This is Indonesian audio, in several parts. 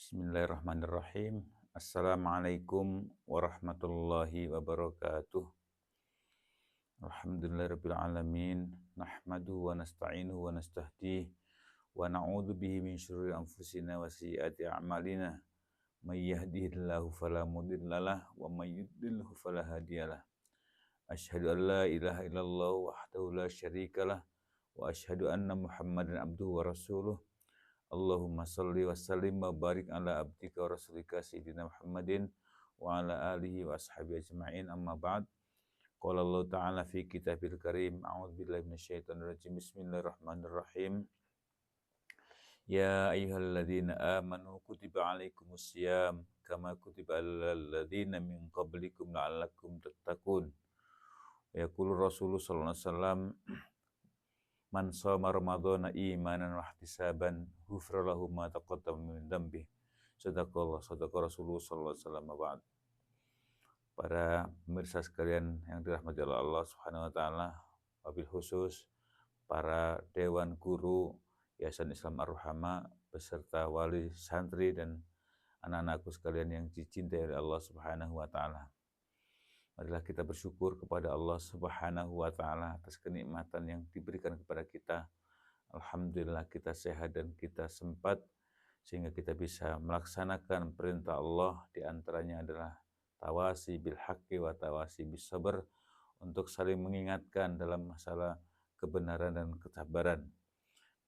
Bismillahirrahmanirrahim. Assalamualaikum warahmatullahi wabarakatuh. Alhamdulillahirabbil alamin. Nahmaduhu wa nasta'inuhu wa nastahdihi wa na'udzu bihi min syururi anfusina wa sayyiati a'malina. May yahdihillahu fala mudhillalah wa may yudlilhu fala hadiyalah. Asyhadu an la ilaha illallah wahdahu la syarikalah wa asyhadu anna Muhammadan abduhu wa rasuluh. Allahumma salli wa sallim wa barik ala abdika wa rasulika sayyidina Muhammadin wa ala alihi wa ashabihi ajma'in, amma ba'd. Qala Allah ta'ala fi kitabil karim, a'udzu billahi minasyaitonir rajim. Bismillahirrahmanirrahim. Ya ayyuhalladzina amanu kutiba alaikumus syiyam kama kutiba alal ladzina min qablikum la'allakum tattaqun. Yaqulu Rasulullah sallallahu alaihi wasallam, man shoma ramadhana imanan wa ihtisaban ghufira lahu ma taqaddama min dhanbi. Shadaqa Rasulullah sallallahu alaihi wasallam. Ba'd. Para pemirsa sekalian yang dirahmati oleh Allah Subhanahu wa taala, wabil khusus para dewan guru Yayasan Islam Ar-Ruhama beserta wali santri dan anak-anakku sekalian yang dicintai oleh Allah Subhanahu wa taala. Marilah kita bersyukur kepada Allah Subhanahu wa taala atas kenikmatan yang diberikan kepada kita. Alhamdulillah kita sehat dan kita sempat sehingga kita bisa melaksanakan perintah Allah, di antaranya adalah tawasi bil haqqi wa tawasi bis sabr, untuk saling mengingatkan dalam masalah kebenaran dan kesabaran.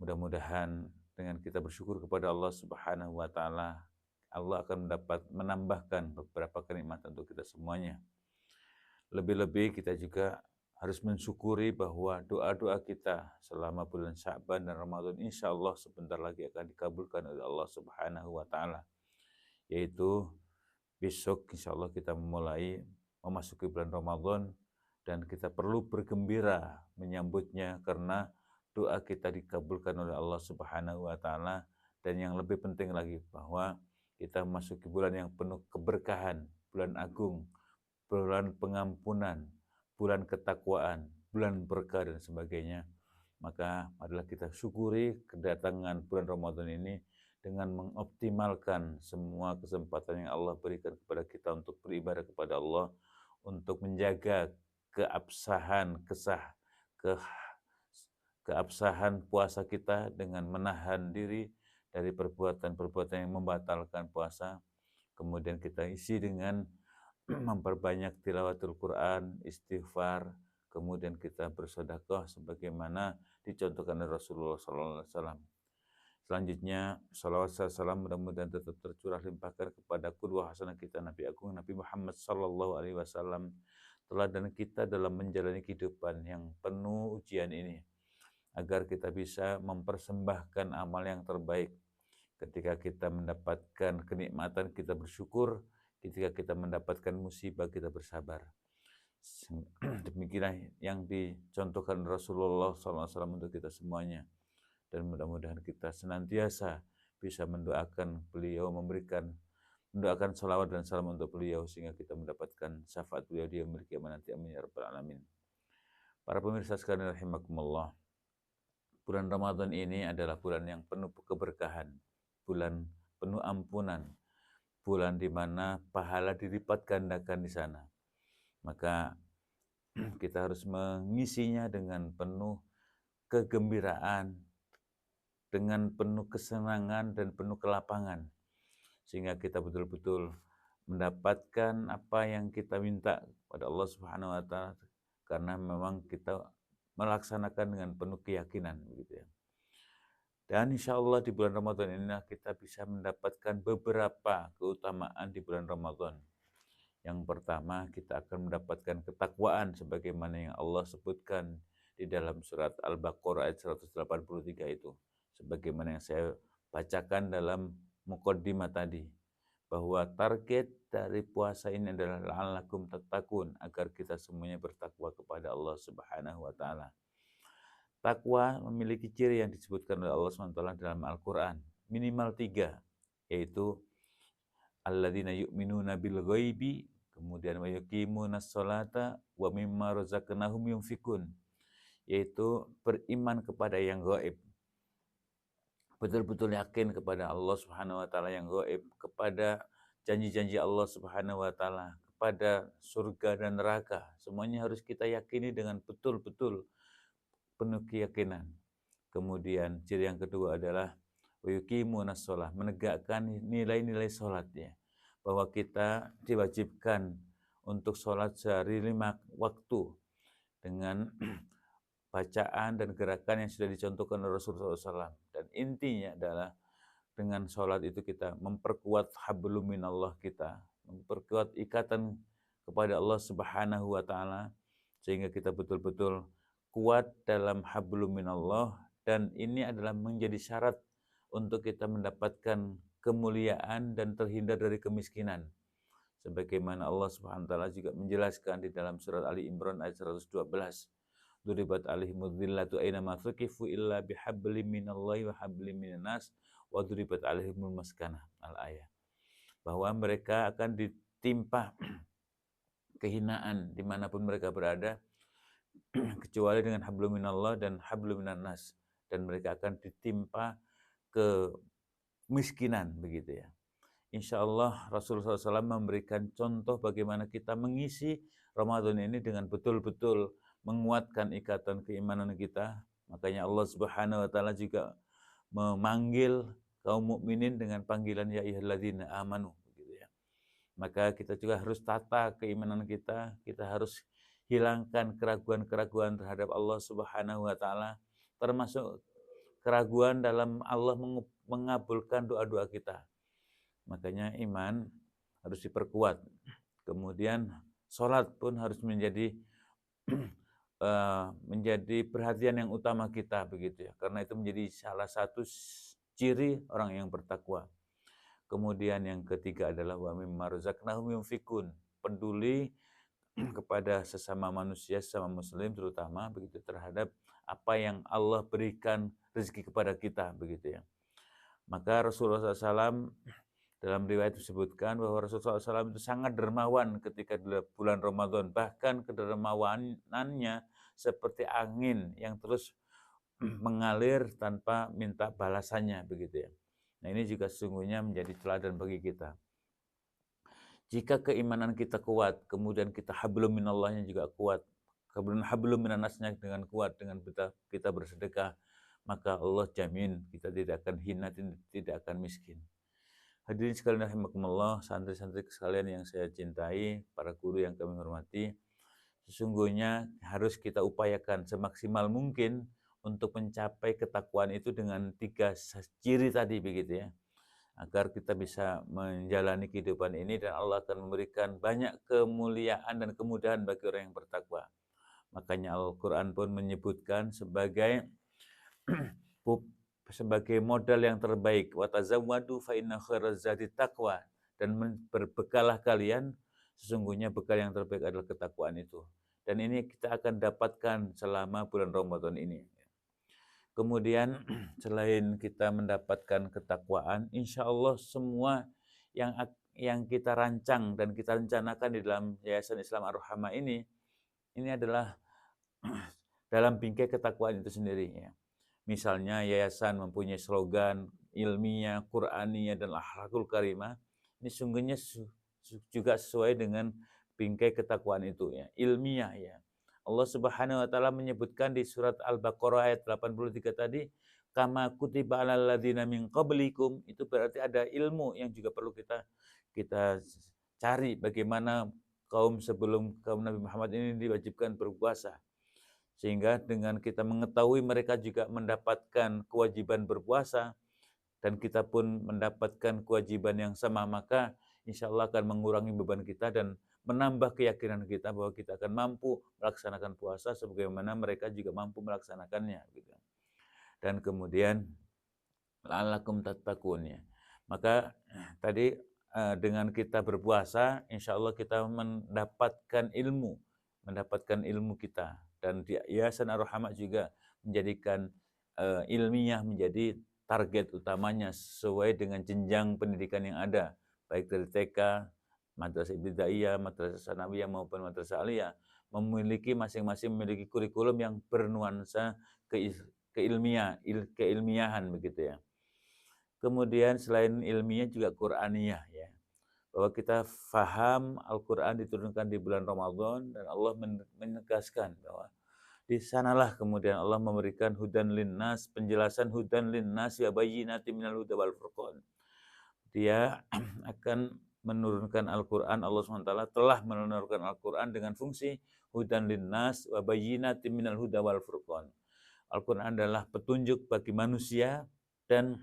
Mudah-mudahan dengan kita bersyukur kepada Allah Subhanahu wa taala, Allah akan menambahkan beberapa kenikmatan untuk kita semuanya. Lebih-lebih kita juga harus mensyukuri bahwa doa-doa kita selama bulan Sya'ban dan Ramadan insya Allah sebentar lagi akan dikabulkan oleh Allah Subhanahu wa taala. Yaitu besok insya Allah kita memasuki bulan Ramadan, dan kita perlu bergembira menyambutnya karena doa kita dikabulkan oleh Allah Subhanahu wa taala. Dan yang lebih penting lagi bahwa kita memasuki bulan yang penuh keberkahan, bulan agung, bulan pengampunan, bulan ketakwaan, bulan berkah dan sebagainya. Maka marilah kita syukuri kedatangan bulan Ramadan ini dengan mengoptimalkan semua kesempatan yang Allah berikan kepada kita untuk beribadah kepada Allah, untuk menjaga keabsahan puasa kita dengan menahan diri dari perbuatan-perbuatan yang membatalkan puasa. Kemudian kita isi dengan memperbanyak tilawatul Quran, istighfar, kemudian kita bersedekah sebagaimana dicontohkan oleh Rasulullah SAW. Selanjutnya, salawat dan salam mudah-mudahan tetap tercurah limpahkan kepada qudwah hasanah kita, Nabi Agung Nabi Muhammad SAW, teladan kita dalam menjalani kehidupan yang penuh ujian ini, agar kita bisa mempersembahkan amal yang terbaik. Ketika kita mendapatkan kenikmatan, kita bersyukur. Ketika kita mendapatkan musibah, kita bersabar. Demikianlah yang dicontohkan Rasulullah SAW untuk kita semuanya. Dan mudah-mudahan kita senantiasa bisa mendoakan beliau, mendoakan salawat dan salam untuk beliau, sehingga kita mendapatkan syafaat beliau di yaumil qiyamah nanti. Amin ya rabbal alamin. Para pemirsa sekalian rahimakumullah, bulan Ramadan ini adalah bulan yang penuh keberkahan, bulan penuh ampunan, bulan di mana pahala dilipat gandakan di sana. Maka kita harus mengisinya dengan penuh kegembiraan, dengan penuh kesenangan dan penuh kelapangan, sehingga kita betul-betul mendapatkan apa yang kita minta pada Allah Subhanahu wa taala, karena memang kita melaksanakan dengan penuh keyakinan begitu ya. Dan insya Allah di bulan Ramadan ini kita bisa mendapatkan beberapa keutamaan di bulan Ramadan. Yang pertama, kita akan mendapatkan ketakwaan sebagaimana yang Allah sebutkan di dalam surat Al-Baqarah ayat 183 itu. Sebagaimana yang saya bacakan dalam muqaddimah tadi, bahwa target dari puasa ini adalah la'allakum tattaqun, agar kita semuanya bertakwa kepada Allah Subhanahu wa taala. Takwa memiliki ciri yang disebutkan oleh Allah SWT dalam Al-Quran. Minimal 3, yaitu alladzina yu'minuna bil ghaibi, kemudian wa yuqimunas sholata wa mimma razaqnahum yunfikun, yaitu beriman kepada yang gaib, betul-betul yakin kepada Allah Subhanahu wa taala yang gaib, kepada janji-janji Allah Subhanahu wa taala, kepada surga dan neraka. Semuanya harus kita yakini dengan betul-betul penuh keyakinan. Kemudian ciri yang kedua adalah yuqimunas shalah, menegakkan nilai-nilai salat ya. Bahwa kita diwajibkan untuk sholat sehari 5 waktu dengan bacaan dan gerakan yang sudah dicontohkan oleh Rasulullah SAW. Dan intinya adalah dengan sholat itu kita memperkuat hablum minallah kita, memperkuat ikatan kepada Allah Subhanahu wa taala sehingga kita betul-betul kuat dalam hablum minallah, dan ini adalah menjadi syarat untuk kita mendapatkan kemuliaan dan terhindar dari kemiskinan. Sebagaimana Allah Subhanahu wa taala juga menjelaskan di dalam surat Ali Imran ayat 112. Duribat alaihimudz dzillatu aina ma thuqifu illa bihablim minallahi wa hablim minan nas wa duribat alaihimul maskanah al-ayah. Bahwa mereka akan ditimpa kehinaan dimanapun mereka berada kecuali dengan hablum minallah dan hablum minan nas, dan mereka akan ditimpa kemiskinan begitu ya. Insya Allah Rasulullah SAW memberikan contoh bagaimana kita mengisi Ramadan ini dengan betul-betul menguatkan ikatan keimanan kita. Makanya Allah Subhanahu wa taala juga memanggil kaum mukminin dengan panggilan ya ayyuhalladzina amanu gitu ya. Maka kita juga harus tata keimanan kita harus hilangkan keraguan-keraguan terhadap Allah Subhanahu wa taala, termasuk keraguan dalam Allah mengabulkan doa-doa kita. Makanya iman harus diperkuat. Kemudian sholat pun harus menjadi perhatian yang utama kita begitu ya, karena itu menjadi salah satu ciri orang yang bertakwa. Kemudian yang ketiga adalah wa mimma razaqnahum yunfikun, peduli kepada sesama manusia, sesama muslim terutama begitu, terhadap apa yang Allah berikan rezeki kepada kita begitu ya. Maka Rasulullah SAW dalam riwayat disebutkan bahwa Rasulullah SAW itu sangat dermawan ketika bulan Ramadan. Bahkan kedermawanannya seperti angin yang terus mengalir tanpa minta balasannya begitu ya. Nah ini juga sesungguhnya menjadi teladan bagi kita. Jika keimanan kita kuat, kemudian kita hablum minallahnya juga kuat, kemudian hablum minannasnya dengan kuat, dengan kita bersedekah, maka Allah jamin kita tidak akan hina, tidak akan miskin. Hadirin sekalian rahimakumullah, santri-santri sekalian yang saya cintai, para guru yang kami hormati, sesungguhnya harus kita upayakan semaksimal mungkin untuk mencapai ketakwaan itu dengan 3 ciri tadi begitu ya, agar kita bisa menjalani kehidupan ini dan Allah akan memberikan banyak kemuliaan dan kemudahan bagi orang yang bertakwa. Makanya Al-Quran pun menyebutkan sebagai modal yang terbaik, wa tazawwadu fa inna khairaz zadi taqwa, dan berbekalah kalian, sesungguhnya bekal yang terbaik adalah ketakwaan itu. Dan ini kita akan dapatkan selama bulan Ramadan ini. Kemudian selain kita mendapatkan ketakwaan, insya Allah semua yang kita rancang dan kita rencanakan di dalam Yayasan Islam Ar-Rahmah ini adalah dalam bingkai ketakwaan itu sendiri ya. Misalnya yayasan mempunyai slogan ilmiah, Qur'aniyah, dan akhlakul karimah. Ini sungguhnya juga sesuai dengan bingkai ketakwaan itu ya, ilmiah ya. Allah Subhanahu wa taala menyebutkan di surat Al-Baqarah ayat 83 tadi, kama kutiba alal ladzina min qablikum, itu berarti ada ilmu yang juga perlu kita cari, bagaimana kaum sebelum kaum Nabi Muhammad ini diwajibkan berpuasa. Sehingga dengan kita mengetahui mereka juga mendapatkan kewajiban berpuasa, dan kita pun mendapatkan kewajiban yang sama, maka insya Allah akan mengurangi beban kita dan menambah keyakinan kita bahwa kita akan mampu melaksanakan puasa sebagaimana mereka juga mampu melaksanakannya. Gitu. Dan kemudian la'allakum tattaqun ya. Maka tadi dengan kita berpuasa, insya Allah kita mendapatkan ilmu kita. Dan di Yayasan Ar-Rahmah juga menjadikan ilmiah menjadi target utamanya sesuai dengan jenjang pendidikan yang ada, baik dari TK, madrasah ibtidaiyah, madrasah sanawiyah maupun madrasah aliyah, masing-masing memiliki kurikulum yang bernuansa keilmiahan begitu ya. kemudian selain ilmiah juga Qur'aniyah ya. Bahwa kita faham Al-Quran diturunkan di bulan Ramadan dan Allah menegaskan bahwa di sanalah kemudian Allah memberikan hudan linnas, penjelasan hudan linnas ya bayyinatin minal huda wal furqan. Dia akan menurunkan Al-Quran, Allah SWT telah menurunkan Al-Quran dengan fungsi hudan linnas wa bayyinatin minal huda wal furqan. Al-Quran adalah petunjuk bagi manusia dan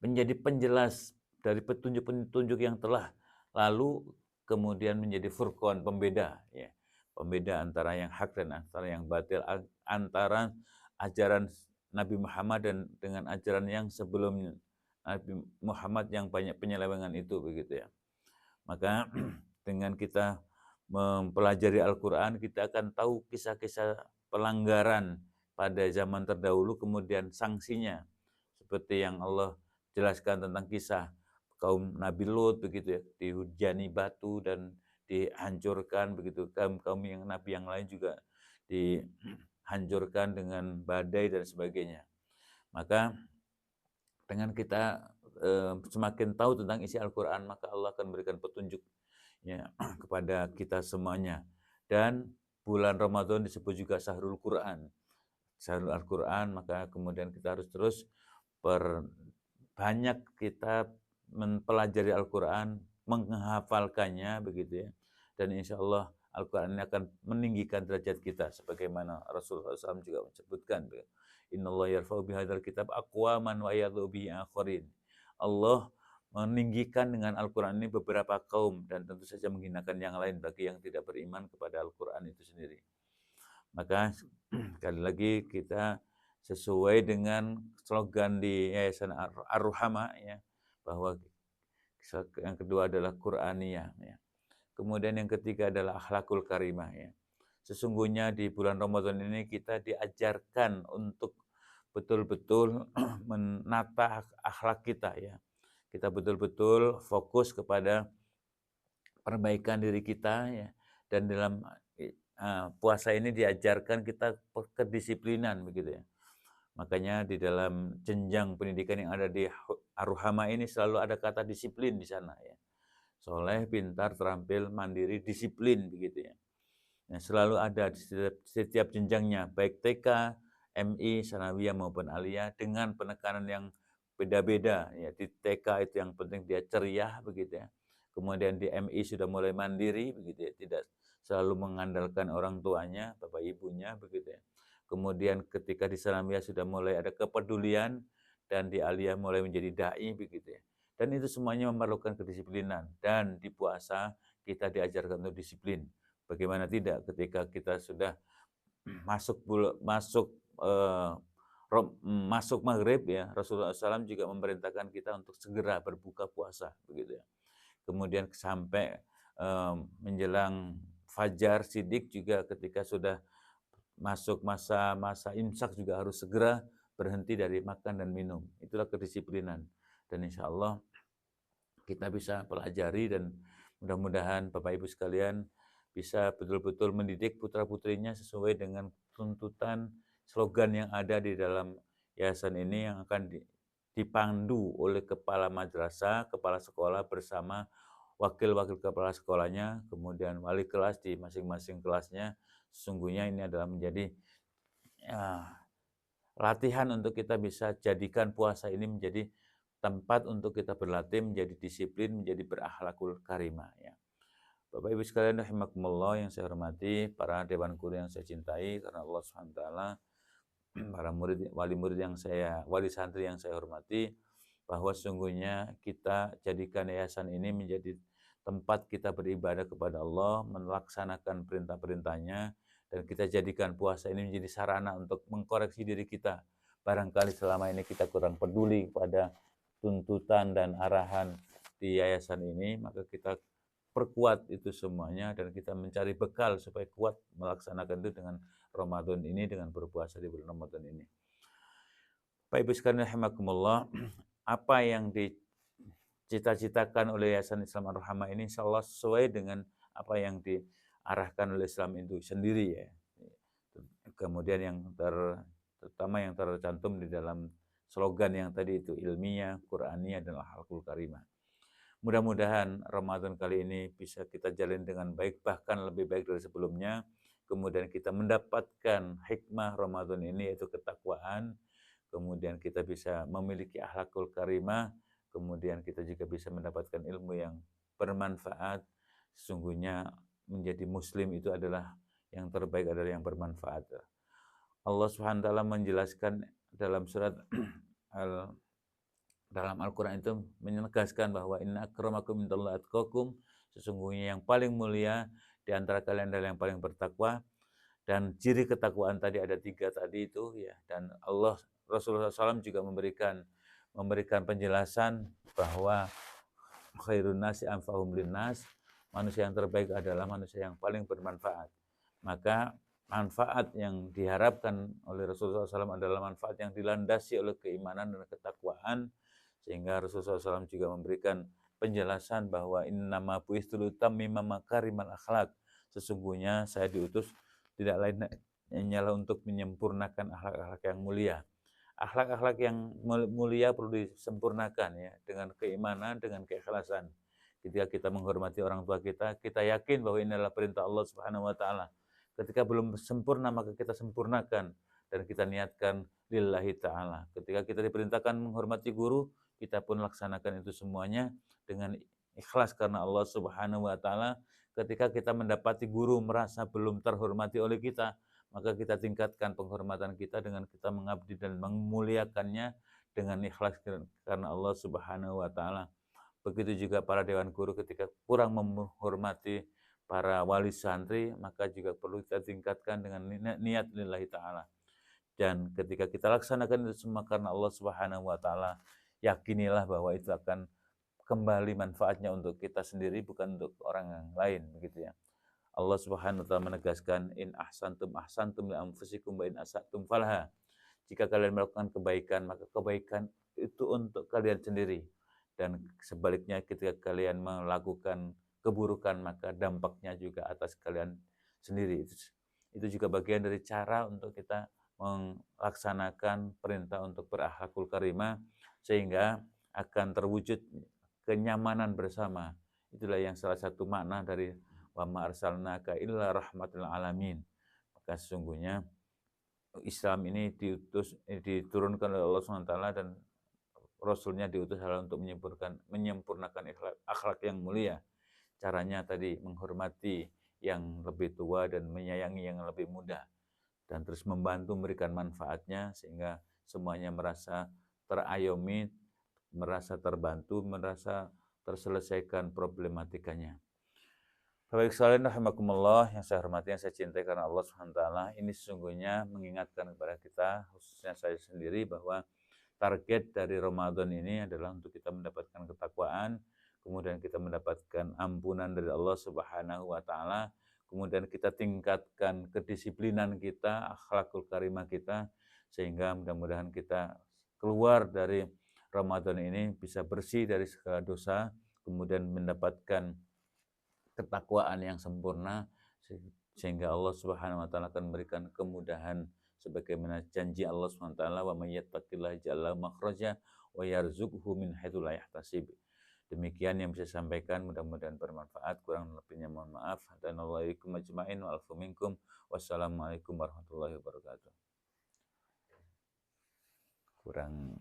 menjadi penjelas dari petunjuk-petunjuk yang telah lalu, kemudian menjadi furqan, pembeda ya. Pembeda antara yang hak dan antara yang batil, antara ajaran Nabi Muhammad dan dengan ajaran yang sebelumnya Nabi Muhammad yang banyak penyelewengan itu begitu ya. Maka dengan kita mempelajari Al-Quran, kita akan tahu kisah-kisah pelanggaran pada zaman terdahulu, kemudian sanksinya. Seperti yang Allah jelaskan tentang kisah kaum Nabi Lut begitu ya, dihujani batu dan dihancurkan begitu. Kaum yang Nabi yang lain juga dihancurkan dengan badai dan sebagainya. Maka dengan kita semakin tahu tentang isi Al-Quran, maka Allah akan memberikan petunjuk ya, kepada kita semuanya. Dan bulan Ramadan disebut juga Syahrul Quran. Syahrul Al-Quran, maka kemudian kita harus terus banyak kita mempelajari Al-Quran, menghafalkannya begitu ya. Dan insya Allah Al-Quran ini akan meninggikan derajat kita sebagaimana Rasulullah SAW juga menyebutkan. Innallaha yarfa'u bihadzal kitab aqwaman wa yadhu bihi akharin. Allah meninggikan dengan Al-Quran ini beberapa kaum dan tentu saja menghinakan yang lain bagi yang tidak beriman kepada Al-Quran itu sendiri. Maka sekali lagi kita sesuai dengan slogan di Yayasan Ar-Ruhama ya, bahwa yang kedua adalah Qur'aniyah ya. Kemudian yang ketiga adalah akhlakul karimah ya. Sesungguhnya di bulan Ramadan ini kita diajarkan untuk betul-betul menata akhlak kita ya. Kita betul-betul fokus kepada perbaikan diri kita ya. Dan dalam puasa ini diajarkan kita kedisiplinan begitu ya. Makanya di dalam jenjang pendidikan yang ada di Ar-Ruhama ini selalu ada kata disiplin di sana ya. Soleh, pintar, terampil, mandiri, disiplin begitu ya. Nah, selalu ada di setiap jenjangnya, baik TK, MI, Sanawiyah maupun Aliyah dengan penekanan yang beda-beda ya. Di TK itu yang penting dia ceria begitu ya. Kemudian di MI sudah mulai mandiri begitu ya, tidak selalu mengandalkan orang tuanya, bapak ibunya begitu ya. Kemudian ketika di Sanawiyah sudah mulai ada kepedulian dan di Aliyah mulai menjadi dai begitu ya. Dan itu semuanya memerlukan kedisiplinan. Dan di puasa kita diajarkan untuk disiplin. Bagaimana tidak ketika kita sudah masuk maghrib ya, Rasulullah SAW juga memerintahkan kita untuk segera berbuka puasa begitu ya. Kemudian sampai menjelang fajar sidik juga ketika sudah masuk masa imsak juga harus segera berhenti dari makan dan minum. Itulah kedisiplinan. Dan insya Allah kita bisa pelajari dan mudah-mudahan Bapak Ibu sekalian bisa betul-betul mendidik putra-putrinya sesuai dengan tuntutan slogan yang ada di dalam yayasan ini yang akan dipandu oleh kepala madrasah, kepala sekolah bersama wakil-wakil kepala sekolahnya, kemudian wali kelas di masing-masing kelasnya. Sesungguhnya ini adalah menjadi latihan untuk kita bisa jadikan puasa ini menjadi tempat untuk kita berlatih menjadi disiplin, menjadi berakhlakul karimah ya. Bapak Ibu sekalian rahimakumullah yang saya hormati, para dewan guru yang saya cintai karena Allah SWT, para murid, wali santri yang saya hormati, bahwa sesungguhnya kita jadikan yayasan ini menjadi tempat kita beribadah kepada Allah, melaksanakan perintah-perintahnya, dan kita jadikan puasa ini menjadi sarana untuk mengkoreksi diri kita. Barangkali selama ini kita kurang peduli pada tuntutan dan arahan di yayasan ini, maka kita perkuat itu semuanya dan kita mencari bekal supaya kuat melaksanakan itu dengan Ramadan ini, dengan berpuasa di bulan Ramadan ini. Bapak Ibu sekalian rahimakumullah, apa yang dicita-citakan oleh Yayasan Islam Ar-Ruhama ini insyaallah sesuai dengan apa yang diarahkan oleh Islam itu sendiri ya. Kemudian yang terutama yang tercantum di dalam slogan yang tadi itu ilmiah, Qur'aniyah, dan akhlakul karimah. Mudah-mudahan Ramadan kali ini bisa kita jalin dengan baik, bahkan lebih baik dari sebelumnya. Kemudian kita mendapatkan hikmah Ramadan ini, yaitu ketakwaan. Kemudian kita bisa memiliki akhlakul karimah. Kemudian kita juga bisa mendapatkan ilmu yang bermanfaat. Sesungguhnya menjadi muslim itu adalah yang terbaik, adalah yang bermanfaat. Allah Subhanahu wa taala menjelaskan dalam surat dalam Al-Quran itu menegaskan bahwa inna akramakum indallahi atqakum, sesungguhnya yang paling mulia di antara kalian adalah yang paling bertakwa. Dan ciri ketakwaan tadi ada 3 tadi itu ya. Dan Rasulullah SAW juga memberikan penjelasan bahwa khairun nasi anfa'uhum linnas, manusia yang terbaik adalah manusia yang paling bermanfaat. Maka manfaat yang diharapkan oleh Rasulullah SAW adalah manfaat yang dilandasi oleh keimanan dan ketakwaan, sehingga Rasulullah SAW juga memberikan penjelasan bahwa innama bu'istu liutammima makarimal akhlak, sesungguhnya saya diutus tidak lain hanyalah untuk menyempurnakan akhlak-akhlak yang mulia. Akhlak-akhlak yang mulia perlu disempurnakan ya, dengan keimanan, dengan keikhlasan. Ketika kita menghormati orang tua kita, kita yakin bahwa ini adalah perintah Allah Subhanahu wa taala. Ketika belum sempurna, maka kita sempurnakan dan kita niatkan lillahi ta'ala. Ketika kita diperintahkan menghormati guru, kita pun laksanakan itu semuanya dengan ikhlas karena Allah Subhanahu wa taala. Ketika kita mendapati guru merasa belum terhormati oleh kita, maka kita tingkatkan penghormatan kita dengan kita mengabdi dan memuliakannya dengan ikhlas karena Allah Subhanahu wa taala. Begitu juga para dewan guru ketika kurang menghormati para wali santri, maka juga perlu kita tingkatkan dengan niat lillahi ta'ala. Dan ketika kita laksanakan itu semua karena Allah Subhanahu wa taala, yakinilah bahwa itu akan kembali manfaatnya untuk kita sendiri, bukan untuk orang yang lain, begitu ya. Allah Subhanahu wa taala menegaskan in ahsantum li anfusikum wa in asatum falha. Jika kalian melakukan kebaikan, maka kebaikan itu untuk kalian sendiri. Dan sebaliknya ketika kalian melakukan keburukan, maka dampaknya juga atas kalian sendiri. Itu juga bagian dari cara untuk kita melaksanakan perintah untuk berakhlakul karimah, sehingga akan terwujud kenyamanan bersama. Itulah yang salah satu makna dari wa ma arsalnaka illa rahmatul alamin. Maka sesungguhnya Islam ini diturunkan oleh Allah SWT, dan Rasulnya diutus adalah untuk menyempurnakan akhlak yang mulia. Caranya tadi menghormati yang lebih tua dan menyayangi yang lebih muda, dan terus membantu memberikan manfaatnya sehingga semuanya merasa terayomi, merasa terbantu, merasa terselesaikan problematikanya. Baik sekalian rahimakumullah, yang saya hormati, yang saya cintai karena Allah SWT, ini sesungguhnya mengingatkan kepada kita, khususnya saya sendiri, bahwa target dari Ramadan ini adalah untuk kita mendapatkan ketakwaan, kemudian kita mendapatkan ampunan dari Allah Subhanahu wa taala, kemudian kita tingkatkan kedisiplinan kita, akhlakul karimah kita, sehingga mudah-mudahan kita keluar dari Ramadan ini bisa bersih dari segala dosa, kemudian mendapatkan ketakwaan yang sempurna, sehingga Allah Subhanahu wa taala akan memberikan kemudahan sebagaimana janji Allah Subhanahu wa taala, wa may yattaqillaha yaj'al lahu makhraja wa yarzuqhu min haitsu la yahtasib. Demikian yang bisa saya sampaikan, mudah-mudahan bermanfaat. Kurang lebihnya mohon maaf. Hadanallahu ajma'in wa alfu minkum. Wassalamualaikum warahmatullahi wabarakatuh. Kurang